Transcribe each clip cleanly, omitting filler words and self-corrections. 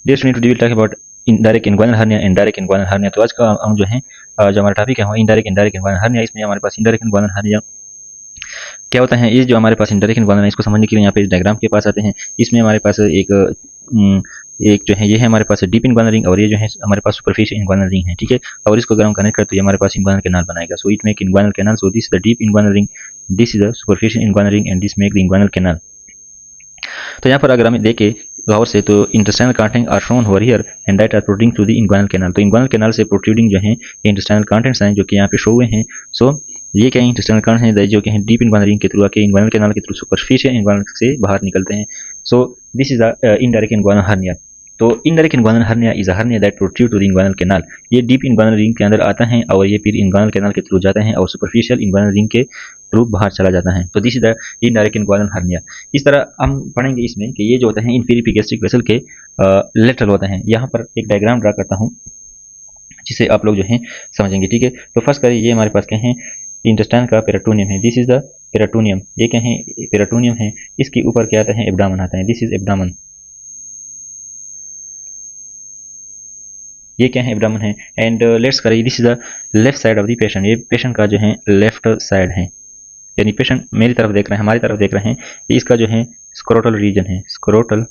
Dear student, today we will talk about indirect inguinal hernia and direct inguinal hernia. तो आज का हम जो है जो हमारा टॉपिक है वो इनडायरेक्ट इनग्वाइनल हर्निया। इसमें हमारे पास इनडायरेक्ट इनग्वाइनल हर्निया क्या होता है, ये जो हमारे पास इंडायरेक्ट इनग्वाइनल है इसको समझने के लिए यहाँ पे इस डायग्राम के पास आते हैं। इसमें हमारे पास एक जो है ये है हमारे पास डीप इनग्वाइनल रिंग और ये जो है हमारे पास सुपरफिशियल इनग्वाइनल रिंग है, ठीक है। और इसको अगर हम कनेक्ट करते तो ये हमारे पास इनग्वाइनल कैनाल बनाएगा। So it make inguinal canal. So this is the deep inguinal ring, this is the superficial inguinal ring and this make the inguinal canal. तो यहाँ पर अगर हम देखें गौर से तो intestinal content are shown over here and that are protruding through the inguinal canal. तो इनग्वाइनल कैनाल से प्रोट्रूडिंग जो है इंटेस्टाइनल कंटेंट्स हैं जो कि यहाँ पे शो हुए हैं। सो ये क्या है, इंटेस्टाइनल कंटेंट है जो कि डीप इनग्वाइनल रिंग के थ्रू आके इनग्वाइनल कैनाल के थ्रू सुपरफिशियल इनग्वाइनल से बाहर निकलते हैं। So this is the indirect inguinal hernia. तो indirect inguinal hernia is a hernia that protrude to the inguinal canal. ये डीप इनग्वाइनल रिंग के अंदर आता है और ये फिर इनग्वाइनल कैनाल के थ्रू जाता है और सुपरफिशियल इनग्वाइनल रिंग के थ्रू बाहर चला जाता है। तो this is the indirect inguinal hernia. इस तरह हम पढ़ेंगे इसमें कि ये जो होता है इंफीरियर एपिगैस्ट्रिक वेसल के लेटरल होता है। यहाँ पर एक डायग्राम ड्रा करता हूँ जिसे आप लोग जो है समझेंगे, ठीक है। तो फर्स्ट करिए, ये हमारे पास क्या है, इंटेस्टाइन का पेरिटोनियम है। This is the peritoneum. ये क्या है, पेरिटोनियम है। इसके ऊपर क्या आता है, एब्डामन आता है। This is abdomen. ये क्या है, एब्डामन है। एंड लेट्स करिए, this is the left side of the patient. ये पेशेंट का जो है लेफ्ट साइड है, यानी पेशेंट मेरी तरफ देख रहे हैं, हमारी तरफ देख रहे हैं। इसका जो है स्क्रोटल रीजन है, scrotal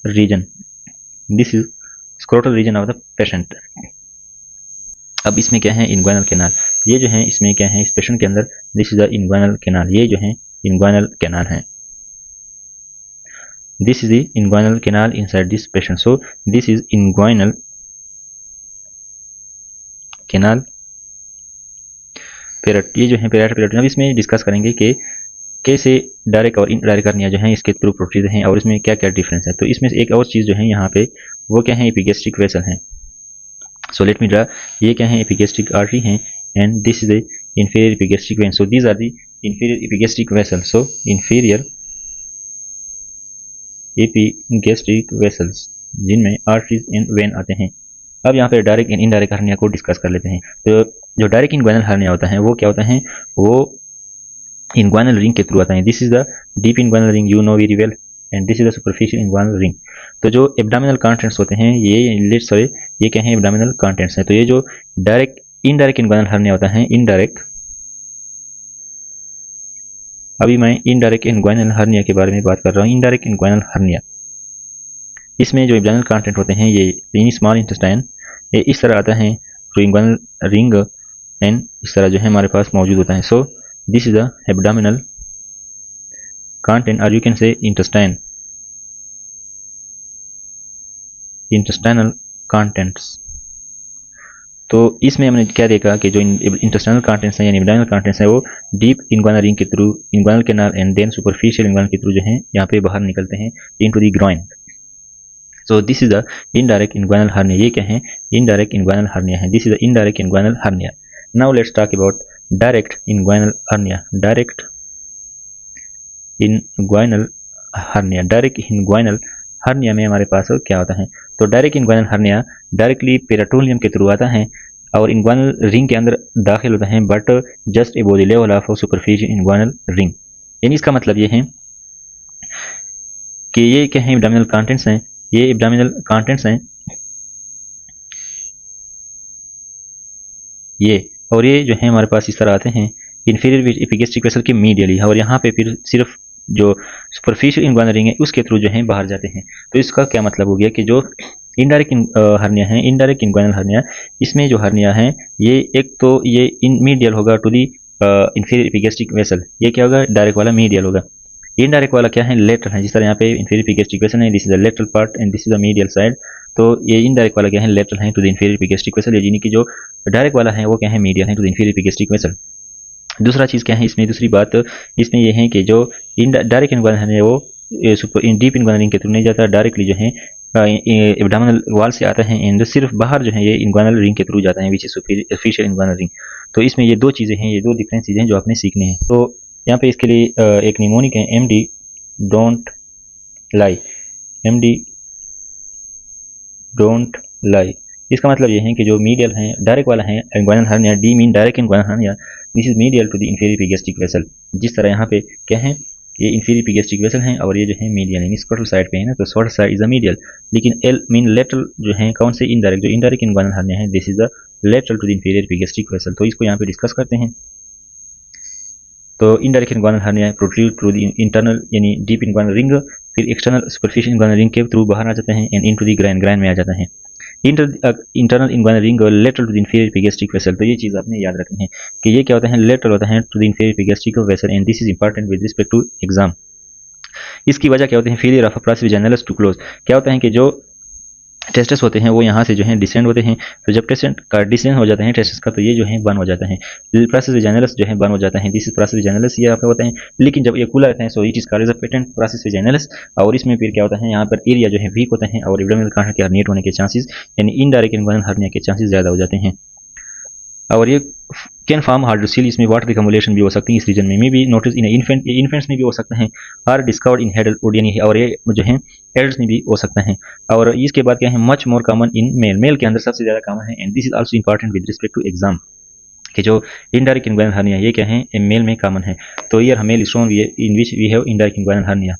region. This is scrotal region of the patient. अब इसमें क्या है, इनग्वाइनल कैनाल। ये जो है इसमें क्या है, इस पेशेंट के अंदर this is the inguinal canal. ये जो है इनग्वाइनल कैनाल है। This is the inguinal canal inside this patient. So this is inguinal canal ये जो है पेरिटोनियम। अब इसमें डिस्कस करेंगे कि कैसे डायरेक्ट और इनडायरेक्ट हर्निया जो है इसके थ्रू प्रोट्रूड हैं और इसमें क्या क्या डिफरेंस है। तो इसमें से एक और चीज़ जो है यहाँ पे वो क्या है, एपिगैस्ट्रिक वेसल है। So let me draw. ये क्या है, एपिगैस्ट्रिक आर्टरी है and this is the inferior epigastric vein. So these are the inferior epigastric vessel. So inferior epigastric vessels जिनमें आर्टरीज एंड वेन आते हैं। अब यहाँ पे डायरेक्ट एंड इनडायरेक्ट हर्निया को डिस्कस कर लेते हैं। तो जो डायरेक्ट इनग्वाइनल हर्निया होता है वो क्या होता है, वो इनग्वाइनल रिंग के थ्रू आता है। This is the deep inguinal ring, you know very well, and this is the superficial inguinal ring. तो जो एब्डोमिनल कंटेंट्स होते हैं ये क्या है, एब्डोमिनल कंटेंट्स हैं। तो ये जो डायरेक्ट इनडायरेक्ट इनग्वाइनल हर्निया होता है, इनडायरेक्ट, अभी मैं इनडायरेक्ट इनग्वाइनल हर्निया के बारे में बात कर रहा हूँ। इनडायरेक्ट इनग्वाइनल हर्निया, इसमें जो एब्डोमिनल कंटेंट होते हैं ये इन स्मॉल इंटेस्टाइन ये इस तरह आता है थ्रू इनग्वाइनल रिंग एंड इस तरह जो है हमारे पास मौजूद होता है। So this is the abdominal content और you can say intestine, intestinal contents. तो इसमें हमने क्या देखा कि जो इंटेस्टाइनल कंटेंट्स हैं यानी एब्डोमिनल कंटेंट्स हैं वो डीप इनग्वाइनल रिंग के through, inguinal canal and then superficial inguinal के थ्रू जो है यहाँ पे बाहर निकलते हैं into the groin. So this is the indirect inguinal hernia. ये क्या है, इनडायरेक्ट इनग्वाइनल हर्निया है। This is the indirect inguinal hernia. Now let's talk about direct inguinal hernia. Direct inguinal hernia, direct inguinal hernia में हमारे पास क्या होता है। तो direct inguinal hernia directly peritoneum के थ्रू आता है और इनग्वाइनल रिंग के अंदर दाखिल होता है, but just above the level of superficial inguinal ring. यानी इसका मतलब ये है कि ये क्या है, एब्डोमिनल कंटेंट्स हैं, ये एब्डोमिनल कंटेंट्स हैं ये, और ये जो है हमारे पास इस तरह आते हैं इंफीरियर एपिगैस्ट्रिक वेसल के मीडियली, और यहाँ पे फिर सिर्फ जो सुपरफिशियल इनग्वाइनल रिंग है उसके थ्रू जो है बाहर जाते हैं। तो इसका क्या मतलब हो गया कि जो इनडायरेक्ट हर्निया है, इनडायरेक्ट इनग्वाइनल हर्निया, इसमें जो हर्निया है ये एक तो ये इन मीडियल होगा to the inferior epigastric vessel. ये क्या होगा, डायरेक्ट वाला मीडियल होगा। इनडायरेक्ट वाला क्या है, लेटरल है। जिस तरह यहाँ पे इंफीरियर एपिगैस्ट्रिक वेसल है, this is the lateral part and this is the medial side. तो ये इनडायरेक्ट वाला क्या है, लेटरल है to the inferior epigastric vessel, यानी कि जो डायरेक्ट वाला है वो क्या है, मीडियल है to the inferior epigastric vessel. दूसरा चीज़ क्या है इसमें, दूसरी बात इसमें ये है कि जो डायरेक्ट इनग्वाइनल है वो डीप इनग्वाइनल रिंग के थ्रू नहीं जाता, डायरेक्टली जो है एब्डोमिनल वॉल से आता है एंड सिर्फ बाहर जो है ये इनग्वाइनल रिंग के थ्रू जाता है, which is superficial inguinal ring. तो इसमें ये दो चीज़ें हैं, ये दो डिफरेंस चीज़ें हैं जो आपने सीखने हैं। तो यहाँ पे इसके लिए एक निमोनिक है, MD don't lie, MD don't lie. इसका मतलब ये है कि जो मीडियल है, डायरेक्ट वाला है inguinal hernia, D mean direct inguinal hernia, this is medial to the inferior epigastric vessel. जिस तरह यहाँ पे क्या है, ये इंफीरियर एपिगैस्ट्रिक वेसल हैं और ये जो है मीडियल यानी स्क्रोटल साइड पे है ना, तो short side is a medial. लेकिन एल मीन लेटरल जो है कौन से इनडायरेक्ट, जो इनडायरेक्ट इनग्वानल हर्निया है, this is the lateral to the inferior epigastric vessel. तो इसको यहाँ पे डिस्कस करते हैं। तो indirect inguinal hernia protrude through the internal यानी डीप इनग्वानल रिंग, फिर एक्सटर्नल सुपरफिशियल इनग्वानल रिंग के थ्रू बाहर आ जाते हैं and into the groin, groin में आ जाता है। इंटरनल इनग्वानल रिंग और lateral to the inferior epigastric vessel. तो ये चीज़ आपने याद रखनी है कि ये क्या होता है, लेटरल होता है to the inferior epigastric vessel and this is important with respect to exam. इसकी वजह क्या होती है, failure of processus vaginalis to close. क्या होता है कि जो टेस्टस होते हैं वो यहाँ से जो है डिसेंड होते हैं, तो जब टेस्टेंट का डिसेंड हो जाता है टेस्टस का, तो ये जो है बंद हो जाता है, प्रोसेस वेजाइनलस जो है बंद हो जाता है। दिस इज प्रोसेस वेजाइनलस, ये आपको होता है। लेकिन जब ये खुला रहता है so it is called as a patent processus vaginalis. और इसमें फिर क्या होता है, यहाँ पर एरिया जो है वीक होता है और एब्डोमिनल कंटेंट के हर्निएट होने के चांसेस यानी इनडायरेक्ट इनग्वानल हर्निया के चांसेस ज़्यादा हो जाते हैं। और ये कैन फॉर्म हाइड्रोसील, इसमें वाटर रिकमुलेशन भी हो सकती है इस रीजन में भी नोटिस इन इन्फेंट, ये इन्फेंट्स में भी हो सकता है और डिस्कवर्ड इन एडल्ट यानी, और ये जो है एडल्ट्स में भी हो सकता है। और इसके बाद क्या है, much more common in male, male के अंदर सबसे ज़्यादा कॉमन है and this is also important with respect to exam कि जो इनडायरेक्ट इनग्वानल हर्निया ये क्या है, मेल में कॉमन है। तो ये male stone in which we have indirect inguinal hernia.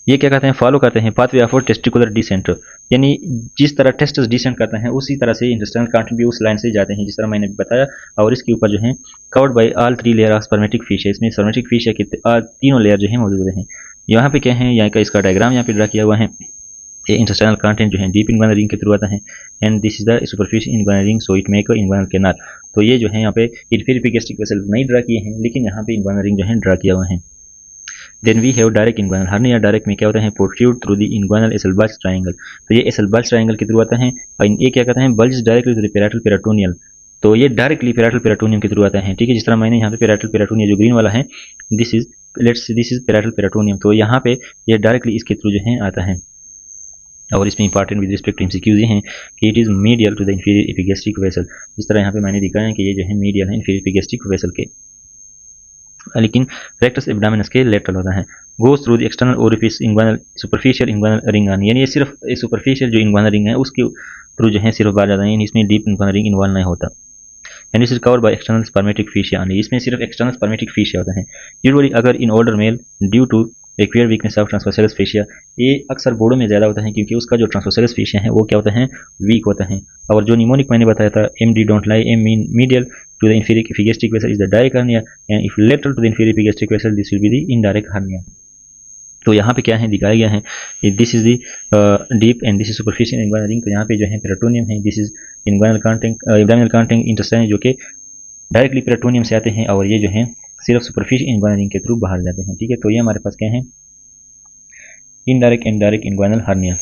ये क्या कहते हैं, फॉलो करते हैं पाथवे ऑफ टेस्टिकुलर डिसेंट, यानी जिस तरह टेस्टस डिसेंट करते हैं उसी तरह से इंटेस्टाइनल कंटेंट भी उस लाइन से जाते हैं जिस तरह मैंने बताया। और इसके ऊपर जो है covered by all 3 layer of spermatic fish, इसमें स्पर्मेटिक फिश के तीनों लेयर जो है मौजूद हैं। यहाँ पे क्या है, यहाँ का इसका डायग्राम यहाँ पे ड्रा किया हुआ है। ये इंटेस्टाइनल कंटेंट जो है डीप इनग्वानल रिंग के थ्रू आता है and this is the superficial inguinal ring so it make inguinal canal. तो ये जो है यहाँ पे इंफीरियर एपिगैस्ट्रिक वेसल नहीं ड्रा किए हैं, लेकिन यहाँ पे इनग्वानल रिंग जो है ड्रा किया हुआ है। Then we have direct inguinal hernia, direct में क्या होता है, protrude through the inguinal Hesselbach triangle. तो ये एसल बल्ज ट्रायंगल के थ्रू आता है और ये क्या कहते हैं, bulge directly to the parietal peritoneal. तो ये डायरेक्टली पैराइटल पेरिटोनियम के थ्रू आता है, ठीक है। जिस तरह मैंने यहाँ पे पैराइटल पेरिटोनियम जो ग्रीन वाला है, दिस इज पैराइटल पेरिटोनियम, तो यहाँ पे ये डायरेक्टली इसके थ्रू जो है आता है। और इसमें important with respect to MCQs ये हैं कि it is medial to the inferior epigastric vessel. इस तरह यहाँ पे मैंने दिखाया है कि ये जो है मीडियल है इंफीरियर एपिगैस्ट्रिक वेसल के, लेकिन रेक्टस एब्डोमिनस के लेटरल होता है। Goes through the external orifice inguinal superficial inguinal ring, यानी ये सिर्फ सुपरफिशियल जो इनग्वानल रिंग है उसके थ्रू जो है सिर्फ बाहर जाता है, इसमें डीप इनग्वानल रिंग इन्वॉल्व नहीं होता। And this is covered by external spermatic fascia, इसमें सिर्फ एक्सटर्नल स्पर्मेटिक फिशिया होता है। यूजुअली अगर in older male due to acquire weakness of transversalis fascia, ये अक्सर बूढ़ों में ज़्यादा होता है क्योंकि उसका जो ट्रांसवर्सलस फेशिया है वो क्या होता है, वीक होता है। और जो निमोनिक मैंने बताया था, M D don't lie, M mean medial to the inferior epigastric vessel is the direct hernia and if lateral to the inferior epigastric vessel this will be the indirect hernia। तो यहाँ पे क्या है दिखाया गया है, this is the deep and this is superficial inguinal ring. तो यहाँ पे जो है पेरिटोनियम है, this is inguinal content abdominal content intestine जो कि डायरेक्टली पेरिटोनियम से आते हैं और ये जो है सिर्फ सुपरफिशियल इनग्वानल रिंग के थ्रू बाहर जाते हैं, ठीक है। तो ये हमारे पास क्या है, indirect and direct inguinal hernia.